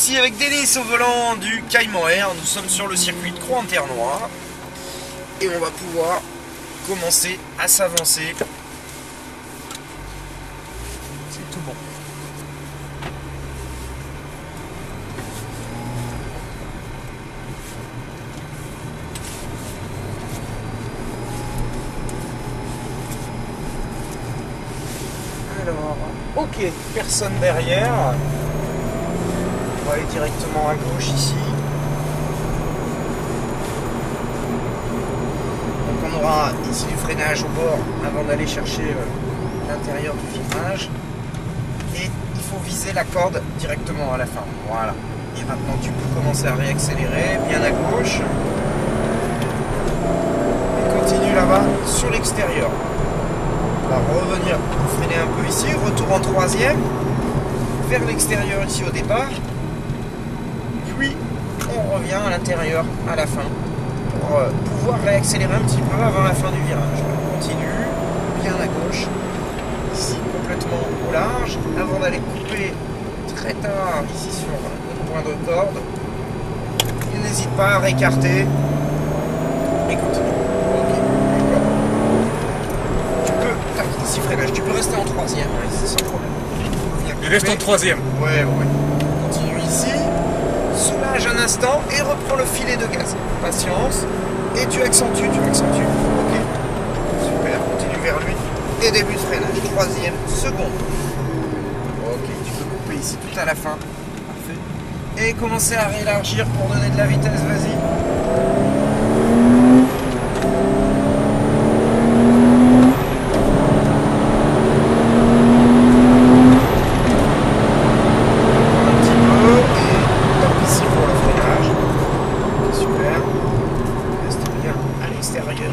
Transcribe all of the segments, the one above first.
Ici avec Denis au volant du Cayman Air, nous sommes sur le circuit de Crans-en-Ternois et on va pouvoir commencer à s'avancer. C'est tout bon. Alors, ok, personne derrière. On va aller directement à gauche ici. Donc on aura ici du freinage au bord avant d'aller chercher l'intérieur du virage. Et il faut viser la corde directement à la fin. Voilà. Et maintenant tu peux commencer à réaccélérer bien à gauche. Et continue là-bas sur l'extérieur. On va revenir freiner un peu ici. Retour en troisième. Vers l'extérieur ici au départ. Puis on revient à l'intérieur à la fin pour pouvoir réaccélérer un petit peu avant la fin du virage. On continue bien à gauche, ici complètement au large, avant d'aller couper très tard ici sur notre point de corde. Il n'hésite pas à réécarter et continue. Ok, d'accord. Tu peux, ici freinage, tu peux rester en troisième ici sans problème. Il reste en troisième. Ouais. Continue ici. Soulage un instant et reprends le filet de gaz. Patience. Et tu accentues. Ok. Super. Continue vers lui. Et début de freinage. Troisième, seconde. Ok. Tu peux couper ici tout à la fin. Parfait. Et commencer à réélargir pour donner de la vitesse. Vas-y.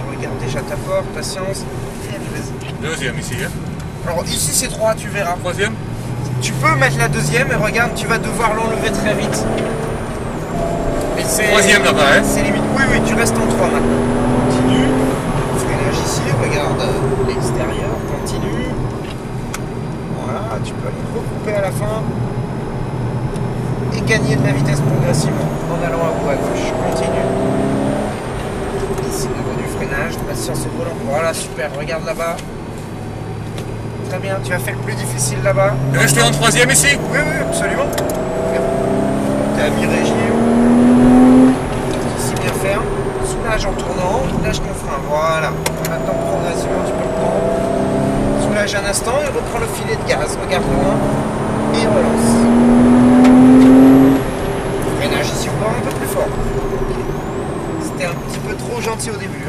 Regarde déjà ta porte, patience. Deuxième ici. Hein. Alors ici c'est 3, tu verras. Troisième. Tu peux mettre la deuxième et regarde, tu vas devoir l'enlever très vite. Troisième là-bas, hein. C'est limite. Oui, tu restes en 3 maintenant. Continue. Freinage ici, regarde l'extérieur, continue. Voilà, tu peux aller recouper à la fin. Et gagner de la vitesse progressivement en allant à bout à gauche. Continue. Ici, au niveau du freinage, patience au volant. Voilà, super, regarde là-bas. Très bien, tu as fait le plus difficile là-bas. Restez en troisième ici. Oui, absolument. Tu as mis régime. Ici, bien ferme. Soulage en tournant. Lâche ton frein. Voilà. Maintenant, progressivement, tu peux reprendre. Soulage un instant et reprends le filet de gaz. Regarde loin. Et relance. Freinage ici au bord un peu plus fort. C'était un petit peu trop gentil au début.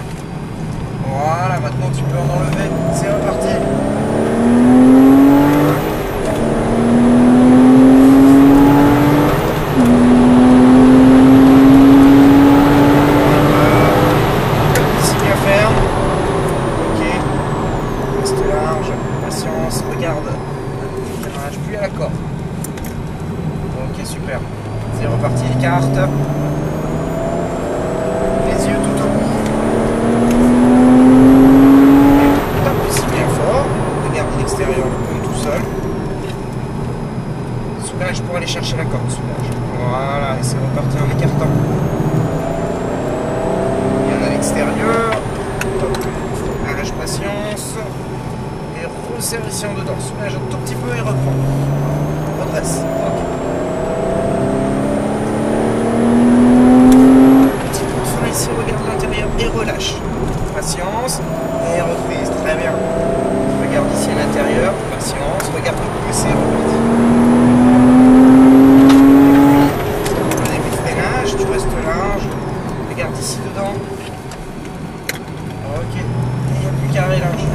Voilà, maintenant tu peux en enlever. C'est reparti. Ici bien ferme. Ok. Reste large. Patience. Regarde. Démarrage plus à la corde. Ok, super. C'est reparti, carte. Les yeux tout au bout. Tape ici bien fort. Regarde l'extérieur, le pont tout seul. Soulage pour aller chercher la corde. Soulage. Voilà, et c'est reparti en écartant. Bien à l'extérieur. Soulage, patience. Et resserre ici en dedans. Soulage un tout petit peu et reprend. Redresse. Ok. Ici, regarde l'intérieur et relâche. Patience et reprise, très bien. Regarde ici à l'intérieur, patience, regarde le plus et reparti. Et puis, le début de freinage, tu restes large. Regarde ici dedans. Ok, il n'y a plus qu'à réélargir.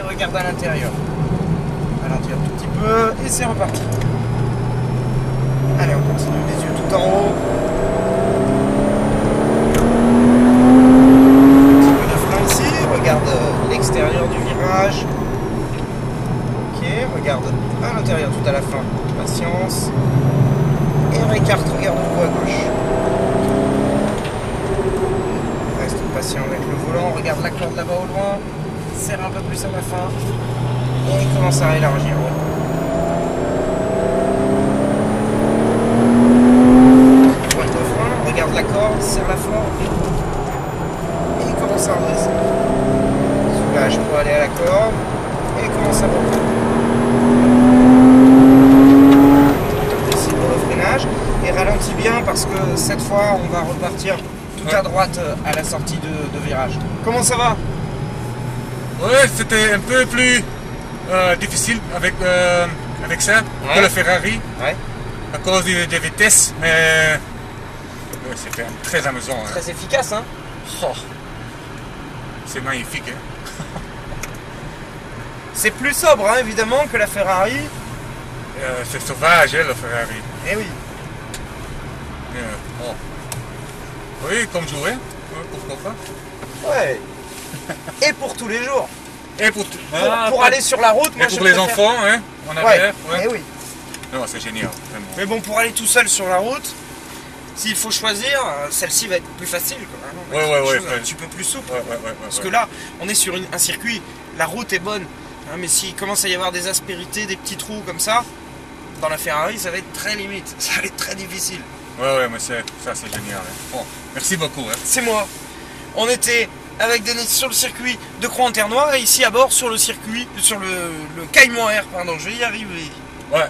Regarde à l'intérieur. Ralentir un tout petit peu et c'est reparti. Allez, on continue les yeux tout en haut. Un petit peu de frein ici. Regarde l'extérieur du virage. Ok, regarde à l'intérieur hein, tout à la fin. Patience. Et Ricard, regarde-vous à gauche. Reste patient avec le volant, regarde la corde là-bas au loin. Serre un peu plus à la fin. Et il commence à élargir. Pointe de frein, regarde la corde, serre la fort. Et il commence à redresser. Soulage pour aller à la corde. Et il commence à reprendre. Ici pour le freinage. Et ralentit bien parce que cette fois on va repartir tout à droite à la sortie de virage. Comment ça va? Ouais, c'était un peu plus difficile avec ça que le Ferrari. Ouais. À cause des vitesses, mais c'était très amusant. Hein. Très efficace, hein? Oh, c'est magnifique. Hein. C'est plus sobre, hein, évidemment, que la Ferrari. C'est sauvage, hein, le Ferrari. Eh oui. Oh. Oui, comme jouer, pourquoi pas. Ouais. Et pour tous les jours. Et pour aller sur la route, moi et pour les enfants, hein, en arrière. Ouais. Eh oui. Non, c'est génial, vraiment. Mais bon, pour aller tout seul sur la route, s'il faut choisir, celle-ci va être plus facile. Quoi. Ouais. Un petit peu plus souple. Parce que Ouais. là, on est sur un circuit, la route est bonne. Hein, mais s'il commence à y avoir des aspérités, des petits trous comme ça, dans la Ferrari, ça va être très limite. Ça va être très difficile. Ouais, mais ça c'est génial. Hein. Bon, merci beaucoup. Hein. C'est moi. On était avec Denis sur le circuit de Crans-en-Terre-Noire et ici à bord sur le circuit, sur le Caille Moher, pardon, je vais y arriver. Ouais.